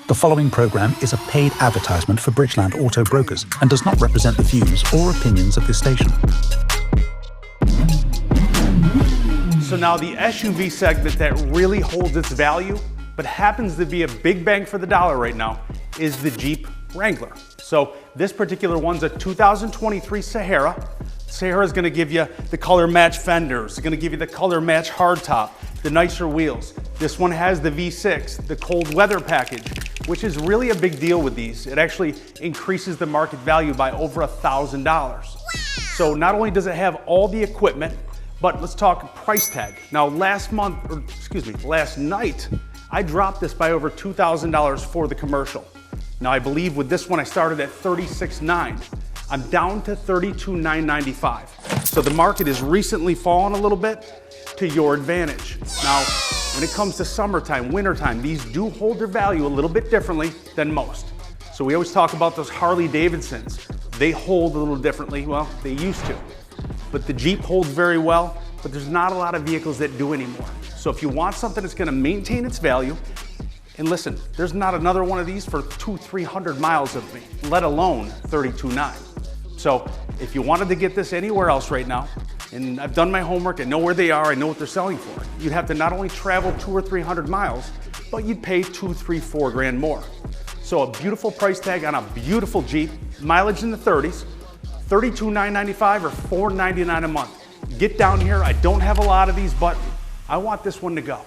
The following program is a paid advertisement for Bridgeland Auto Brokers and does not represent the views or opinions of this station. So now the SUV segment that really holds its value, but happens to be a big bang for the dollar right now, is the Jeep Wrangler. So this particular one's a 2023 Sahara. Sahara is going to give you the color match fenders, it's going to give you the color match hardtop, the nicer wheels. This one has the V6, the cold weather package, which is really a big deal with these. It actually increases the market value by over $1,000. So not only does it have all the equipment, but let's talk price tag. Now last night, I dropped this by over $2,000 for the commercial. Now I believe with this one I started at $36,900. I'm down to $32,995. So the market has recently fallen a little bit to your advantage. Now, when it comes to summertime, wintertime, these do hold their value a little bit differently than most. So we always talk about those Harley Davidsons. They hold a little differently. Well, they used to. But the Jeep holds very well, but there's not a lot of vehicles that do anymore. So if you want something that's gonna maintain its value, and listen, there's not another one of these for 200-300 miles of me, let alone $32,900. So if you wanted to get this anywhere else right now, and I've done my homework, I know where they are, I know what they're selling for, you'd have to not only travel 200 or 300 miles, but you'd pay $2, $3, $4 grand more. So a beautiful price tag on a beautiful Jeep, mileage in the 30s, $32,995 or $499 a month. Get down here, I don't have a lot of these, but I want this one to go.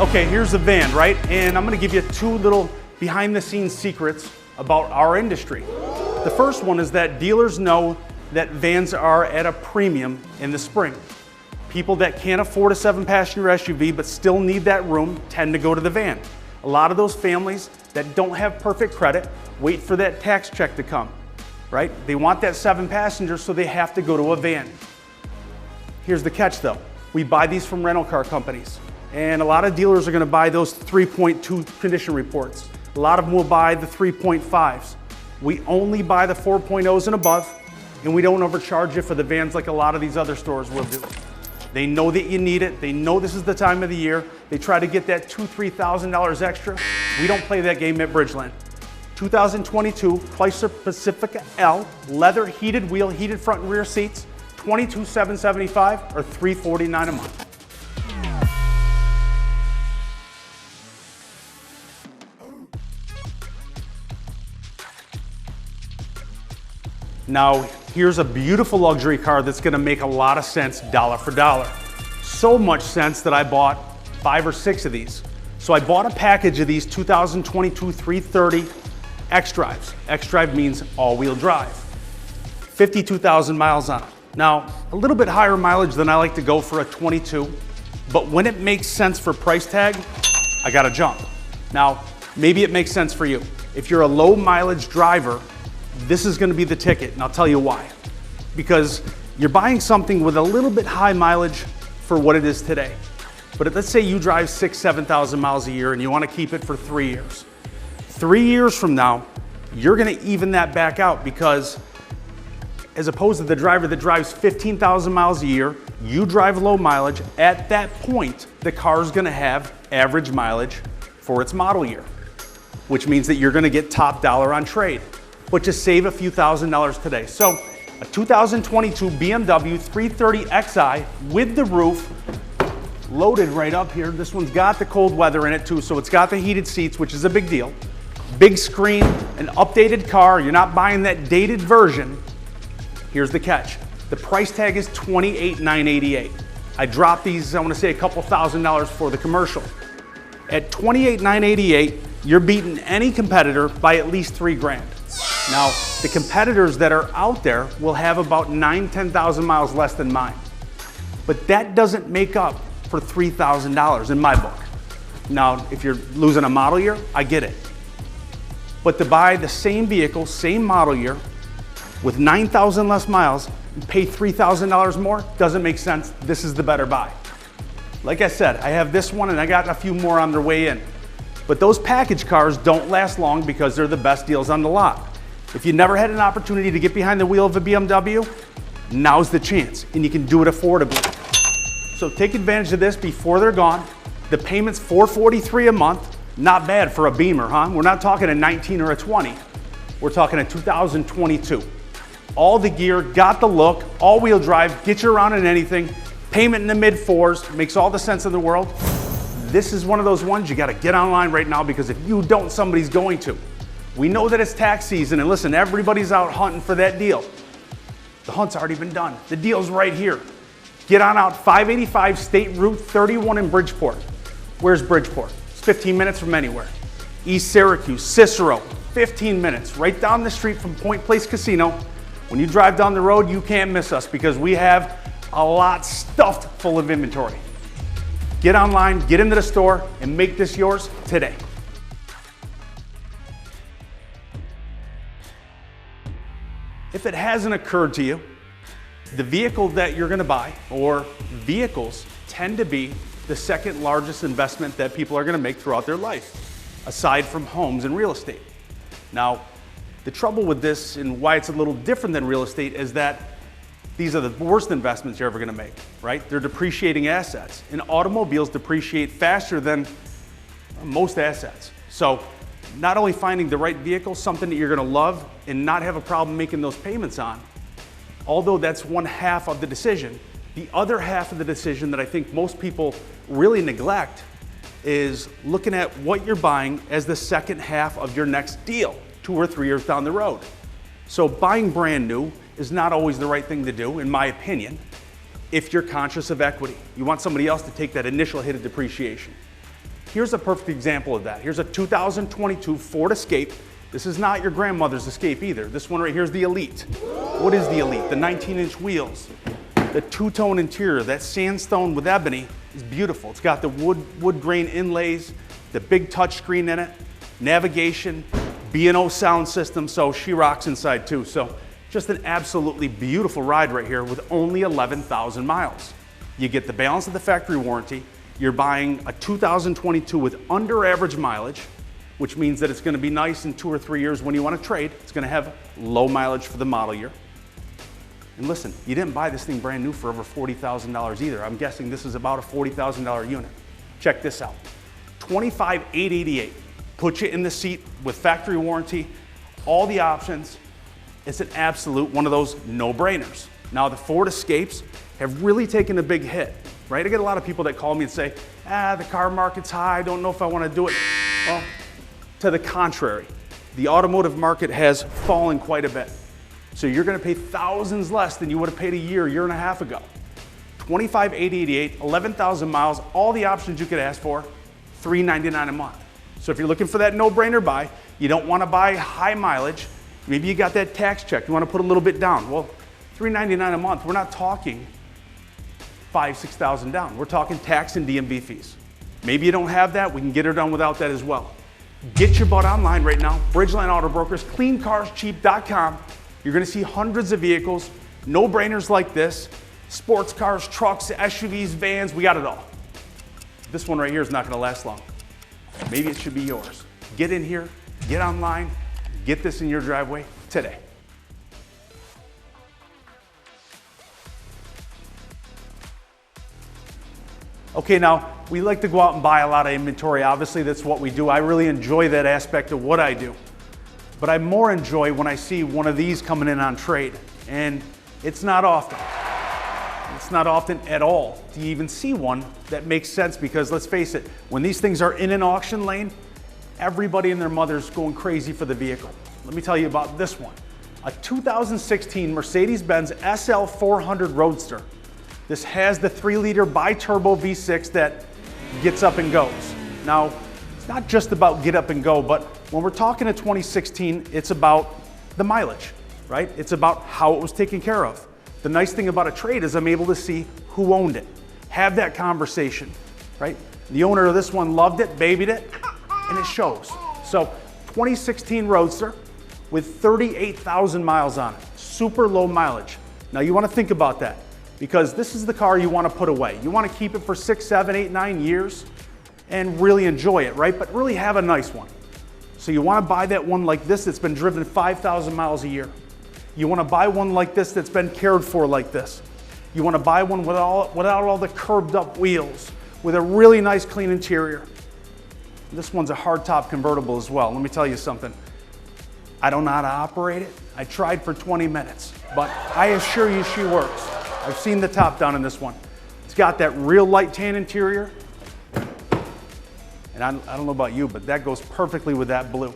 Okay, here's the van, right? And I'm gonna give you two little behind the scenes secrets about our industry. The first one is that dealers know that vans are at a premium in the spring. People that can't afford a 7-passenger SUV but still need that room tend to go to the van. A lot of those families that don't have perfect credit wait for that tax check to come, right? They want that 7-passenger, so they have to go to a van. Here's the catch though. We buy these from rental car companies. And a lot of dealers are going to buy those 3.2 condition reports. A lot of them will buy the 3.5s. We only buy the 4.0s and above, and we don't overcharge you for the vans like a lot of these other stores will do. They know that you need it. They know this is the time of the year. They try to get that $2,000, $3,000 extra. We don't play that game at Bridgeland. 2022 Chrysler Pacifica L, leather, heated wheel, heated front and rear seats, $22,775 or $349 a month. Now, here's a beautiful luxury car that's gonna make a lot of sense dollar for dollar. So much sense that I bought 5 or 6 of these. So I bought a package of these 2022 330 X-Drives. X-Drive means all-wheel drive. 52,000 miles on it. Now, a little bit higher mileage than I like to go for a 22, but when it makes sense for price tag, I gotta jump. Now, maybe it makes sense for you. If you're a low mileage driver, this is going to be the ticket, and I'll tell you why. Because you're buying something with a little bit high mileage for what it is today. But let's say you drive 6,000, 7,000 miles a year and you want to keep it for 3 years. 3 years from now, you're going to even that back out, because as opposed to the driver that drives 15,000 miles a year, you drive low mileage. At that point, the car is going to have average mileage for its model year, which means that you're going to get top dollar on trade. But just save a few $1,000s today. So a 2022 BMW 330 Xi with the roof loaded right up here. This one's got the cold weather in it too, so it's got the heated seats, which is a big deal. Big screen, an updated car. You're not buying that dated version. Here's the catch. The price tag is $28,988. I dropped these, I want to say a couple $1,000s for the commercial. At $28,988, you're beating any competitor by at least $3 grand. Now, the competitors that are out there will have about 9,000, 10,000 miles less than mine. But that doesn't make up for $3,000 in my book. Now, if you're losing a model year, I get it. But to buy the same vehicle, same model year, with 9,000 less miles, and pay $3,000 more, doesn't make sense. This is the better buy. Like I said, I have this one and I got a few more on their way in. But those package cars don't last long because they're the best deals on the lot. If you never had an opportunity to get behind the wheel of a BMW, now's the chance, and you can do it affordably. So take advantage of this before they're gone. The payment's $443 a month. Not bad for a Beamer, huh? We're not talking a 19 or a 20. We're talking a 2022. All the gear, got the look, all-wheel drive, get you around in anything, payment in the mid-4s, makes all the sense in the world. This is one of those ones you gotta get online right now, because if you don't, somebody's going to. We know that it's tax season, and listen, everybody's out hunting for that deal. The hunt's already been done. The deal's right here. Get on out, 585 State Route 31 in Bridgeport. Where's Bridgeport? It's 15 minutes from anywhere. East Syracuse, Cicero, 15 minutes, right down the street from Point Place Casino. When you drive down the road, you can't miss us, because we have a lot stuffed full of inventory. Get online, get into the store, and make this yours today. If it hasn't occurred to you, the vehicle that you're gonna buy, or vehicles, tend to be the second largest investment that people are gonna make throughout their life, aside from homes and real estate. Now, the trouble with this and why it's a little different than real estate is that these are the worst investments you're ever gonna make, right? They're depreciating assets, and automobiles depreciate faster than most assets. So not only finding the right vehicle, something that you're gonna love and not have a problem making those payments on, although that's one half of the decision, the other half of the decision that I think most people really neglect is looking at what you're buying as the second half of your next deal, 2 or 3 years down the road. So buying brand new is not always the right thing to do, in my opinion, if you're conscious of equity. You want somebody else to take that initial hit of depreciation. Here's a perfect example of that. Here's a 2022 Ford Escape. This is not your grandmother's Escape either. This one right here is the Elite. What is the Elite? The 19-inch wheels, the two-tone interior, that sandstone with ebony is beautiful. It's got the wood grain inlays, the big touchscreen in it, navigation, B&O sound system, so she rocks inside too. So just an absolutely beautiful ride right here with only 11,000 miles. You get the balance of the factory warranty. You're buying a 2022 with under average mileage, which means that it's gonna be nice in 2 or 3 years when you wanna trade. It's gonna have low mileage for the model year. And listen, you didn't buy this thing brand new for over $40,000 either. I'm guessing this is about a $40,000 unit. Check this out, $25,888. Put you in the seat with factory warranty, all the options. It's an absolute one of those no-brainers. Now the Ford Escapes have really taken a big hit, right? I get a lot of people that call me and say, the car market's high, I don't know if I want to do it. Well, to the contrary, the automotive market has fallen quite a bit. So you're gonna pay thousands less than you would have paid a year and a half ago. $25,888, 11,000 miles, all the options you could ask for, $399 a month. So if you're looking for that no-brainer buy, you don't want to buy high mileage, maybe you got that tax check, you want to put a little bit down. Well, $399 a month, we're not talking $5,000, $6,000 down. We're talking tax and DMV fees. Maybe you don't have that, we can get her done without that as well. Get your butt online right now, Bridgeland Auto Brokers, cleancarscheap.com. You're going to see hundreds of vehicles, no-brainers like this, sports cars, trucks, SUVs, vans, we got it all. This one right here is not going to last long. Maybe it should be yours. Get in here, get online, get this in your driveway today. Okay, now we like to go out and buy a lot of inventory. Obviously, that's what we do. I really enjoy that aspect of what I do. But I more enjoy when I see one of these coming in on trade. And it's not often. It's not often at all do you even see one that makes sense, because let's face it, when these things are in an auction lane, everybody and their mother's going crazy for the vehicle. Let me tell you about this one. A 2016 Mercedes-Benz SL 400 Roadster. This has the 3-liter bi-turbo V6 that gets up and goes. Now, it's not just about get up and go, but when we're talking a 2016, it's about the mileage, right? It's about how it was taken care of. The nice thing about a trade is I'm able to see who owned it, have that conversation, right? The owner of this one loved it, babied it, and it shows. So 2016 Roadster with 38,000 miles on it, super low mileage. Now you want to think about that, because this is the car you want to put away. You want to keep it for 6, 7, 8, 9 years and really enjoy it, right? But really have a nice one. So you want to buy that one like this that's been driven 5,000 miles a year. You want to buy one like this that's been cared for like this. You want to buy one without all the curbed up wheels, with a really nice clean interior. This one's a hardtop convertible as well. Let me tell you something. I don't know how to operate it. I tried for 20 minutes, but I assure you she works. I've seen the top down in this one. It's got that real light tan interior. And I don't know about you, but that goes perfectly with that blue.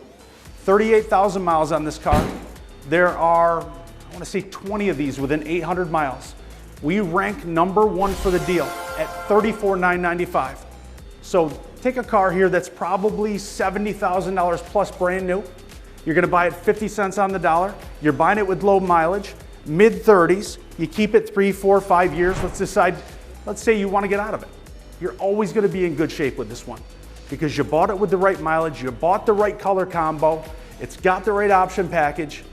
38,000 miles on this car. There are, I want to say 20 of these within 800 miles. We rank number one for the deal at $34,995. So take a car here that's probably $70,000 plus brand new. You're gonna buy it 50 cents on the dollar. You're buying it with low mileage, mid-30s. You keep it 3, 4, 5 years. Let's say you wanna get out of it. You're always gonna be in good shape with this one because you bought it with the right mileage, you bought the right color combo, it's got the right option package,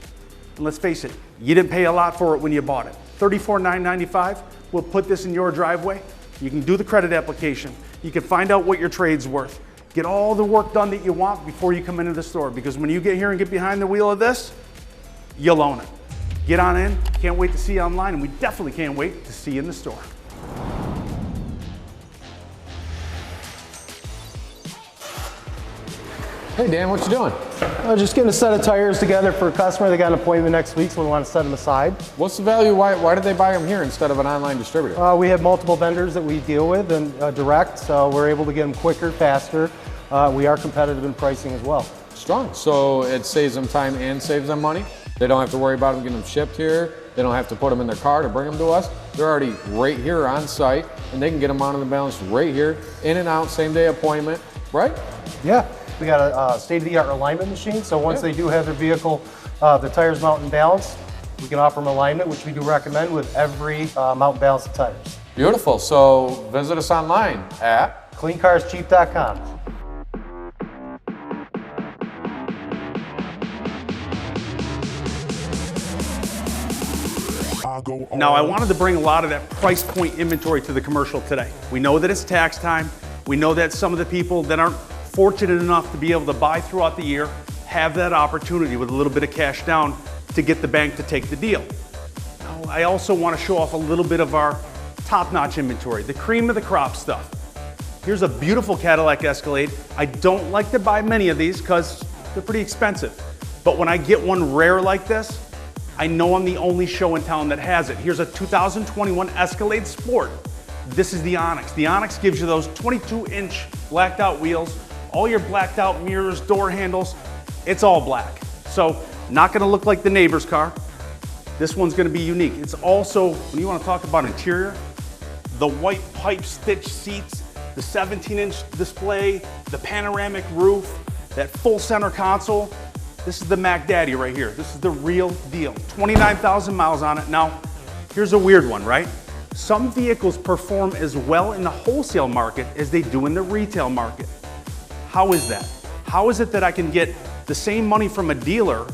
and let's face it, you didn't pay a lot for it when you bought it. $34,995, we'll put this in your driveway. You can do the credit application. You can find out what your trade's worth. Get all the work done that you want before you come into the store, because when you get here and get behind the wheel of this, you'll own it. Get on in. Can't wait to see you online, and we definitely can't wait to see you in the store. Hey Dan, what you doing? Just getting a set of tires together for a customer. They got an appointment next week, so we want to set them aside. What's the value? Why did they buy them here instead of an online distributor? We have multiple vendors that we deal with and direct, so we're able to get them quicker, faster. We are competitive in pricing as well. Strong. So it saves them time and saves them money. They don't have to worry about them getting them shipped here. They don't have to put them in their car to bring them to us. They're already right here on site, and they can get them on the balance right here, in and out, same day appointment, right? Yeah. We got a state-of-the-art alignment machine, so once they do have their vehicle, their tires mount and balance, we can offer them alignment, which we do recommend with every mount and balance of tires. Beautiful. So visit us online at cleancarscheap.com. Now, I wanted to bring a lot of that price point inventory to the commercial today. We know that it's tax time. We know that some of the people that aren't fortunate enough to be able to buy throughout the year have that opportunity with a little bit of cash down to get the bank to take the deal. Now, I also want to show off a little bit of our top-notch inventory, the cream of the crop stuff. Here's a beautiful Cadillac Escalade. I don't like to buy many of these because they're pretty expensive. But when I get one rare like this, I know I'm the only show in town that has it. Here's a 2021 Escalade Sport. This is the Onyx. The Onyx gives you those 22-inch blacked out wheels, all your blacked out mirrors, door handles, it's all black. So not gonna look like the neighbor's car. This one's gonna be unique. It's also, when you wanna talk about interior, the white pipe stitch seats, the 17-inch display, the panoramic roof, that full center console. This is the Mac Daddy right here. This is the real deal. 29,000 miles on it. Now, here's a weird one, right? Some vehicles perform as well in the wholesale market as they do in the retail market. How is that? How is it that I can get the same money from a dealer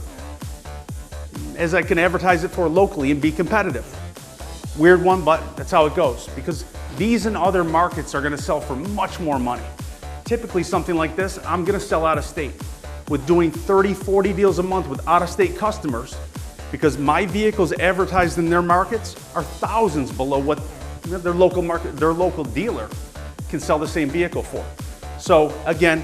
as I can advertise it for locally and be competitive? Weird one, but that's how it goes, because these and other markets are gonna sell for much more money. Typically something like this, I'm gonna sell out of state. With doing 30, 40 deals a month with out-of-state customers, because my vehicles advertised in their markets are thousands below what their local dealer can sell the same vehicle for. So again,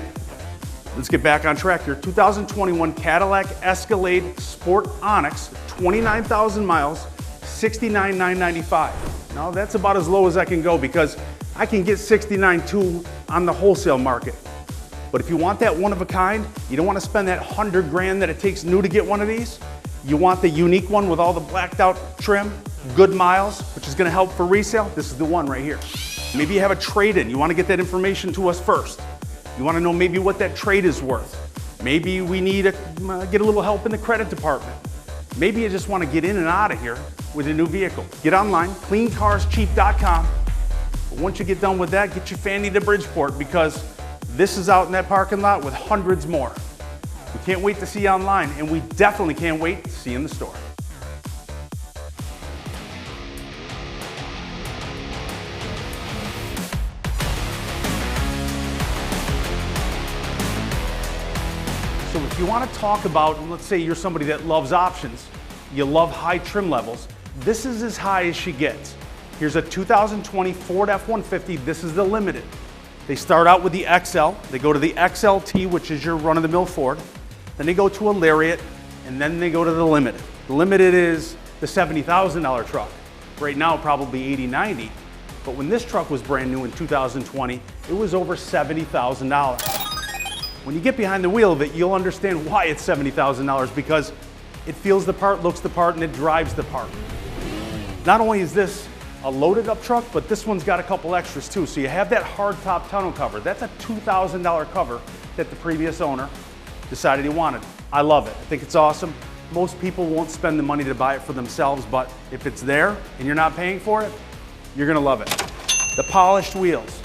let's get back on track here. 2021 Cadillac Escalade Sport Onyx, 29,000 miles, $69,995. Now that's about as low as I can go because I can get $69,200 on the wholesale market. But if you want that one of a kind, you don't want to spend that 100 grand that it takes new to get one of these. You want the unique one with all the blacked out trim, good miles, which is going to help for resale. This is the one right here. Maybe you have a trade-in. You want to get that information to us first. You want to know maybe what that trade is worth. Maybe we need to get a little help in the credit department. Maybe you just want to get in and out of here with a new vehicle. Get online, cleancarscheap.com. But once you get done with that, get your fanny to Bridgeport, because this is out in that parking lot with hundreds more. We can't wait to see you online, and we definitely can't wait to see you in the store. So if you want to talk about, let's say you're somebody that loves options, you love high trim levels, this is as high as she gets. Here's a 2020 Ford F-150. This is the Limited. They start out with the XL. They go to the XLT, which is your run-of-the-mill Ford. Then they go to a Lariat, and then they go to the Limited. The Limited is the $70,000 truck. Right now, probably 80, 90. But when this truck was brand new in 2020, it was over $70,000. When you get behind the wheel of it, you'll understand why it's $70,000, because it feels the part, looks the part, and it drives the part. Not only is this a loaded up truck, but this one's got a couple extras too. So you have that hard top tonneau cover. That's a $2,000 cover that the previous owner decided he wanted. I love it. I think it's awesome. Most people won't spend the money to buy it for themselves, but if it's there and you're not paying for it, you're gonna love it. The polished wheels.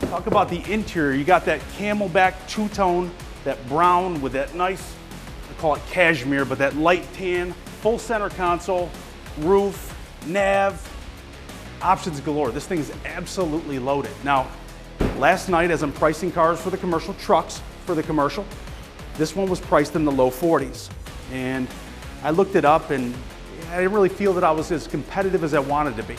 Talk about the interior. You got that camelback two-tone, that brown with that nice, I call it cashmere, but that light tan, full center console, roof, nav, options galore. This thing is absolutely loaded. Now, last night as I'm pricing cars for the commercial, trucks for the commercial, this one was priced in the low 40s. And I looked it up and I didn't really feel that I was as competitive as I wanted to be.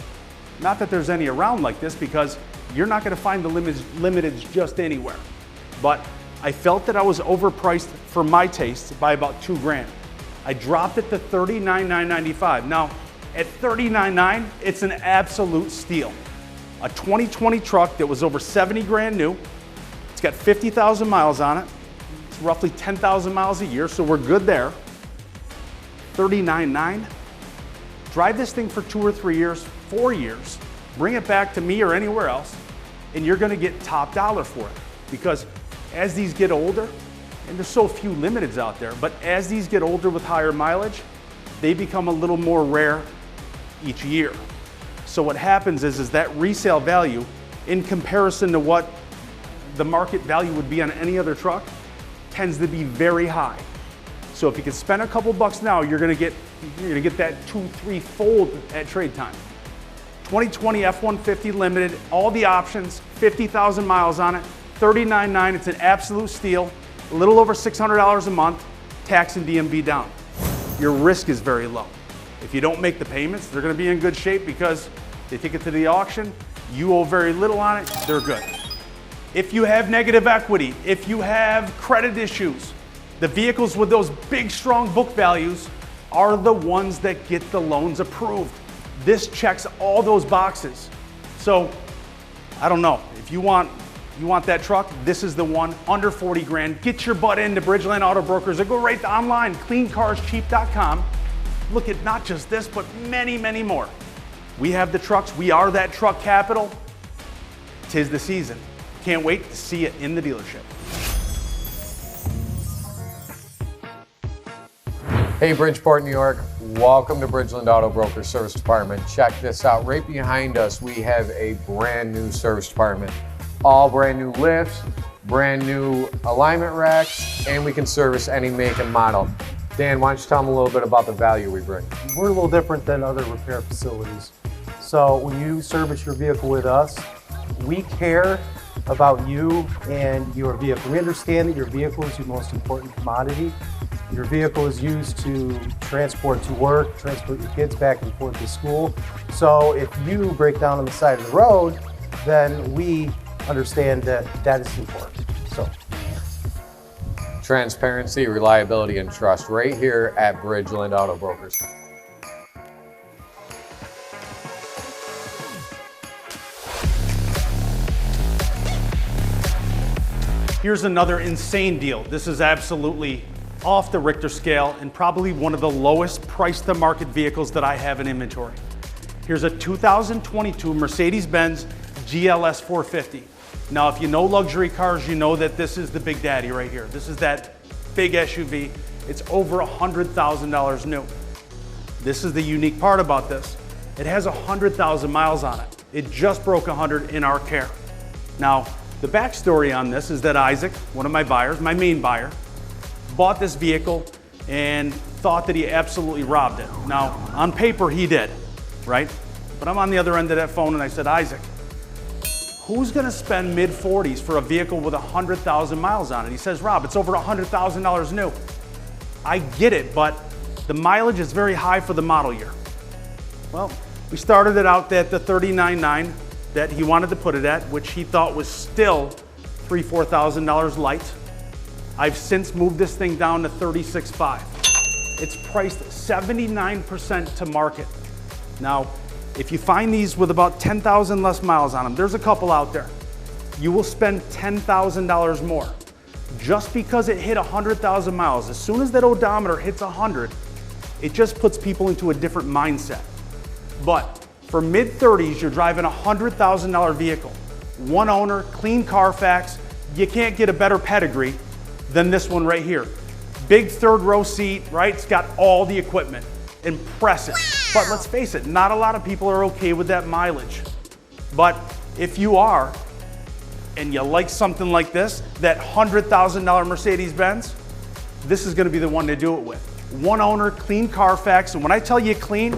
Not that there's any around like this, because you're not gonna find the limiteds just anywhere. But I felt that I was overpriced for my taste by about $2,000. I dropped it to $39,995. Now, at $39,900, it's an absolute steal. A 2020 truck that was over 70 grand new. It's got 50,000 miles on it. It's roughly 10,000 miles a year, so we're good there. $39,900. Drive this thing for 2 or 3 years, 4 years, bring it back to me or anywhere else, and you're gonna get top dollar for it. Because as these get older, and there's so few limiteds out there, but as these get older with higher mileage, they become a little more rare each year. So what happens is that resale value, in comparison to what the market value would be on any other truck, tends to be very high. So if you can spend a couple bucks now, you're gonna get that 2-3 fold at trade time. 2020 F-150 Limited, all the options, 50,000 miles on it, $39,900. It's an absolute steal, a little over $600 a month, tax and DMV down. Your risk is very low. If you don't make the payments, they're gonna be in good shape because they take it to the auction, you owe very little on it, they're good. If you have negative equity, if you have credit issues, the vehicles with those big, strong book values are the ones that get the loans approved. This checks all those boxes. So, I don't know, if you want that truck, this is the one, under 40 grand. Get your butt into Bridgeland Auto Brokers or go right online, cleancarscheap.com. Look at not just this, but many, many more. We have the trucks, we are that truck capital. 'Tis the season. Can't wait to see it in the dealership. Hey Bridgeport, New York, welcome to Bridgeland Auto Brokers Service Department. Check this out, right behind us we have a brand new service department. All brand new lifts, brand new alignment racks, and we can service any make and model. Dan, why don't you tell them a little bit about the value we bring? We're a little different than other repair facilities. So when you service your vehicle with us, we care about you and your vehicle. We understand that your vehicle is your most important commodity. Your vehicle is used to transport to work, transport your kids back and forth to school. So if you break down on the side of the road, then we understand that that is important. So transparency, reliability, and trust right here at Bridgeland Auto Brokers. Here's another insane deal. This is absolutely off the Richter scale and probably one of the lowest price to market vehicles that I have in inventory. Here's a 2022 Mercedes-Benz GLS 450. Now, if you know luxury cars, you know that this is the big daddy right here. This is that big SUV. It's over $100,000 new. This is the unique part about this. It has 100,000 miles on it. It just broke 100 in our care. Now, the backstory on this is that Isaac, one of my buyers, my main buyer, bought this vehicle and thought that he absolutely robbed it. Now, on paper, he did, right? But I'm on the other end of that phone and I said, Isaac, who's gonna spend mid-40s for a vehicle with 100,000 miles on it? He says, Rob, it's over $100,000 new. I get it, but The mileage is very high for the model year. Well, we started it out at the $39,900 that he wanted to put it at, which he thought was still $3,000, $4,000 light. I've since moved this thing down to $36,500. It's priced 79% to market. Now, if you find these with about 10,000 less miles on them, there's a couple out there, you will spend $10,000 more. Just because it hit 100,000 miles, as soon as that odometer hits 100, it just puts people into a different mindset. But for mid-30s, you're driving a $100,000 vehicle, one owner, clean Carfax, you can't get a better pedigree than this one right here. Big third row seat, right? It's got all the equipment. Impressive. But let's face it, not a lot of people are okay with that mileage. But if you are, and you like something like this, that $100,000 Mercedes-Benz, this is gonna be the one to do it with. One owner, clean Carfax, and when I tell you clean,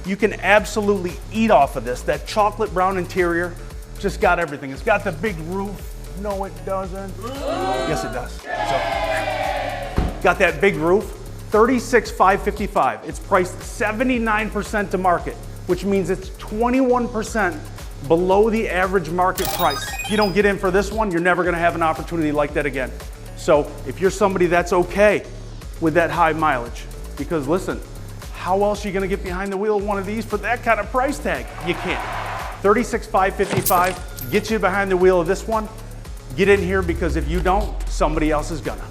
you can absolutely eat off of this. That chocolate brown interior, just got everything. It's got the big roof. No, it doesn't. Yes, it does. So, got that big roof, $36,555. It's priced 79% to market, which means it's 21% below the average market price. If you don't get in for this one, you're never gonna have an opportunity like that again. So if you're somebody that's okay with that high mileage, because listen, how else are you gonna get behind the wheel of one of these for that kind of price tag? You can't. $36,555 gets you behind the wheel of this one. Get in here, because if you don't, somebody else is gonna.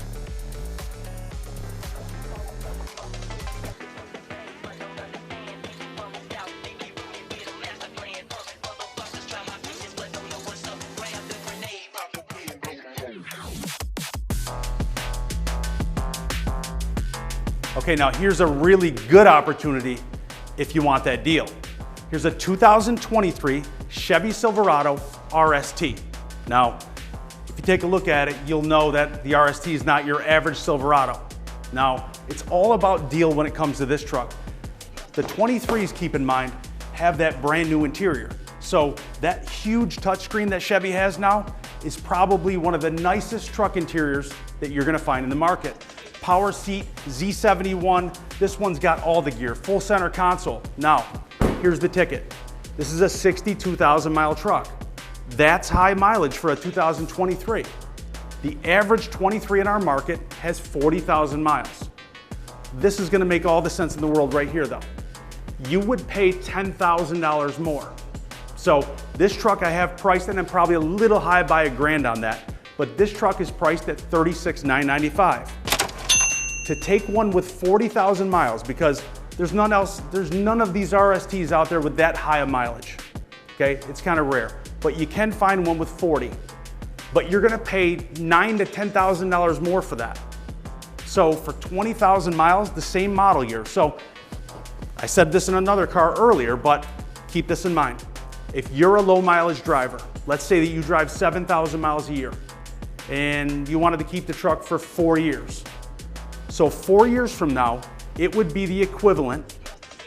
Okay, now here's a really good opportunity if you want that deal. Here's a 2023 Chevy Silverado RST. Now, if you take a look at it, you'll know that the RST is not your average Silverado. Now, it's all about deal when it comes to this truck. The 23s, keep in mind, have that brand new interior. So that huge touchscreen that Chevy has now is probably one of the nicest truck interiors that you're gonna find in the market. Power seat, Z71, this one's got all the gear, full center console. Now, here's the ticket. This is a 62,000 mile truck. That's high mileage for a 2023. The average 23 in our market has 40,000 miles. This is gonna make all the sense in the world right here though. You would pay $10,000 more. So this truck I have priced, and I'm probably a little high by $1,000 on that, but this truck is priced at $36,995. To take one with 40,000 miles, because there's none of these RSTs out there with that high a mileage, okay? It's kind of rare, but you can find one with 40, but you're gonna pay $9,000 to $10,000 more for that. So for 20,000 miles, the same model year. So I said this in another car earlier, but keep this in mind. If you're a low mileage driver, let's say that you drive 7,000 miles a year, and you wanted to keep the truck for 4 years. So 4 years from now, it would be the equivalent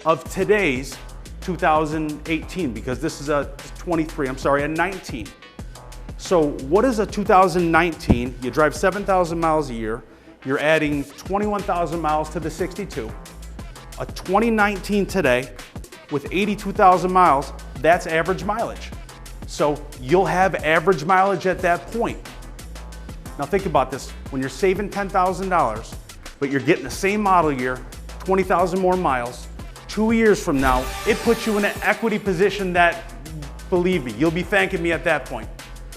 of today's 2018, because this is a 19. So what is a 2019? You drive 7,000 miles a year, you're adding 21,000 miles to the 62. A 2019 today with 82,000 miles, that's average mileage. So you'll have average mileage at that point. Now think about this, when you're saving $10,000, but you're getting the same model year, 20,000 more miles, 2 years from now, it puts you in an equity position that, believe me, you'll be thanking me at that point.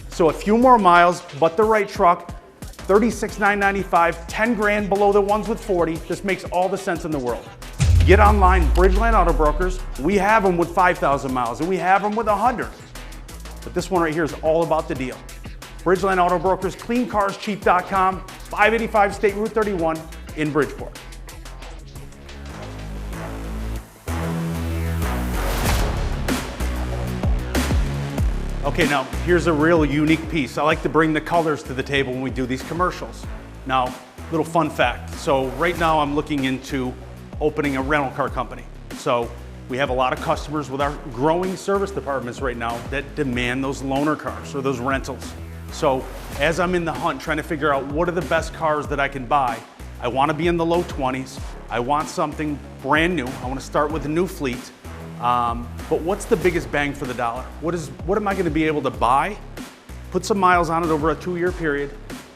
So a few more miles, but the right truck, $36,995, 10 grand below the ones with 40. This makes all the sense in the world. Get online, Bridgeland Auto Brokers. We have them with 5,000 miles, and we have them with 100. But this one right here is all about the deal. Bridgeland Auto Brokers, cleancarscheap.com, 585 State Route 31 in Bridgeport. Okay, now here's a real unique piece. I like to bring the colors to the table when we do these commercials. Now, little fun fact. So right now I'm looking into opening a rental car company. So we have a lot of customers with our growing service departments right now that demand those loaner cars or those rentals. So as I'm in the hunt trying to figure out what are the best cars that I can buy, I want to be in the low 20s. I want something brand new. I want to start with a new fleet. But what's the biggest bang for the dollar? What am I going to be able to buy, put some miles on it over a 2-year period,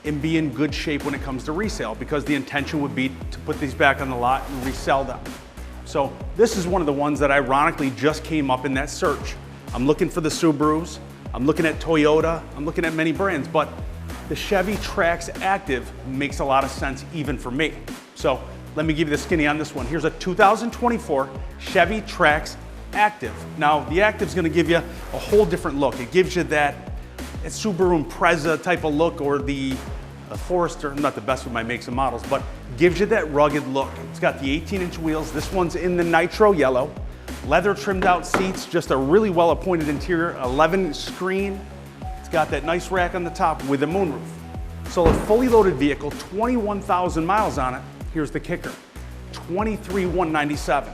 and be in good shape when it comes to resale? Because the intention would be to put these back on the lot and resell them. So this is one of the ones that ironically just came up in that search. I'm looking for the Subarus, I'm looking at Toyota, I'm looking at many brands, but the Chevy Trax Active makes a lot of sense even for me. So let me give you the skinny on this one. Here's a 2024 Chevy Trax Active. Now the Active's gonna give you a whole different look. It gives you that Subaru Impreza type of look, or the Forester. I'm not the best with my makes and models, but gives you that rugged look. It's got the 18-inch wheels. This one's in the nitro yellow. Leather trimmed out seats, just a really well appointed interior, 11-inch screen. It's got that nice rack on the top with a moonroof. So a fully loaded vehicle, 21,000 miles on it. Here's the kicker, 23,197.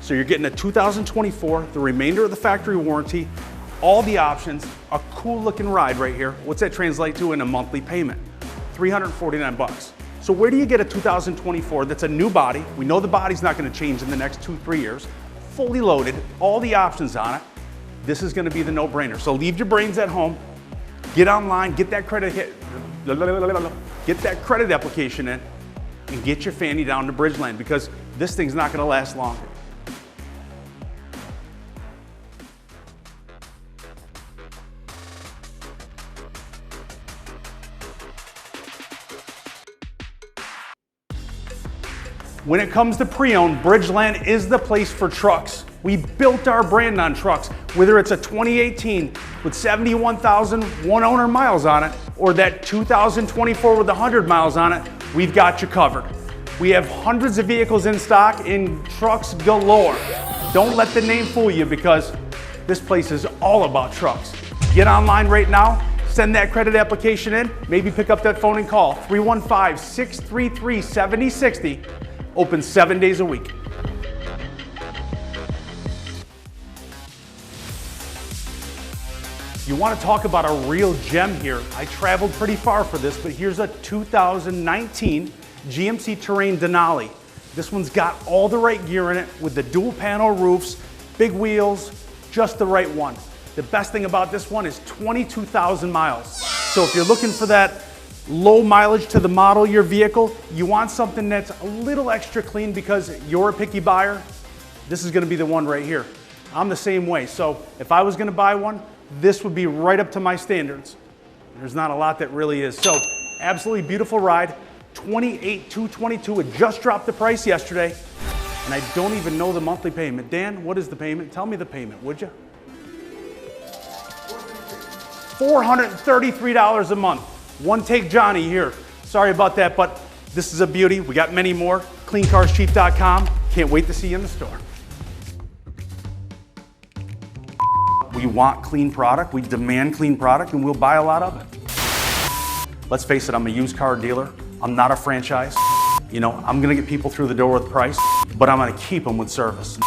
So you're getting a 2024, the remainder of the factory warranty, all the options, a cool looking ride right here. What's that translate to in a monthly payment? 349 bucks. So where do you get a 2024 that's a new body? We know the body's not gonna change in the next 2-3 years. Fully loaded, all the options on it. This is gonna be the no-brainer. So leave your brains at home, get online, get that credit application in, and get your fanny down to Bridgeland, because this thing's not gonna last long. When it comes to pre-owned, Bridgeland is the place for trucks. We built our brand on trucks, whether it's a 2018 with 71,000 one-owner miles on it, or that 2024 with 100 miles on it, we've got you covered. We have hundreds of vehicles in stock in trucks galore. Don't let the name fool you, because this place is all about trucks. Get online right now, send that credit application in, maybe pick up that phone and call 315-633-7060. Open 7 days a week. You want to talk about a real gem here. I traveled pretty far for this, but here's a 2019 GMC Terrain Denali. This one's got all the right gear in it, with the dual panel roofs, big wheels, just the right one. The best thing about this one is 22,000 miles. So if you're looking for that low mileage to the model year vehicle, you want something that's a little extra clean because you're a picky buyer, this is gonna be the one right here. I'm the same way. So if I was gonna buy one, this would be right up to my standards. There's not a lot that really is. So absolutely beautiful ride, 28,222. It just dropped the price yesterday, and I don't even know the monthly payment. Dan, what is the payment? Tell me the payment, would you? $433 a month. One Take Johnny here. Sorry about that, but this is a beauty. We got many more. CleanCarsCheap.com. Can't wait to see you in the store. We want clean product, we demand clean product, and we'll buy a lot of it. Let's face it, I'm a used car dealer. I'm not a franchise. You know, I'm gonna get people through the door with price, but I'm gonna keep them with service.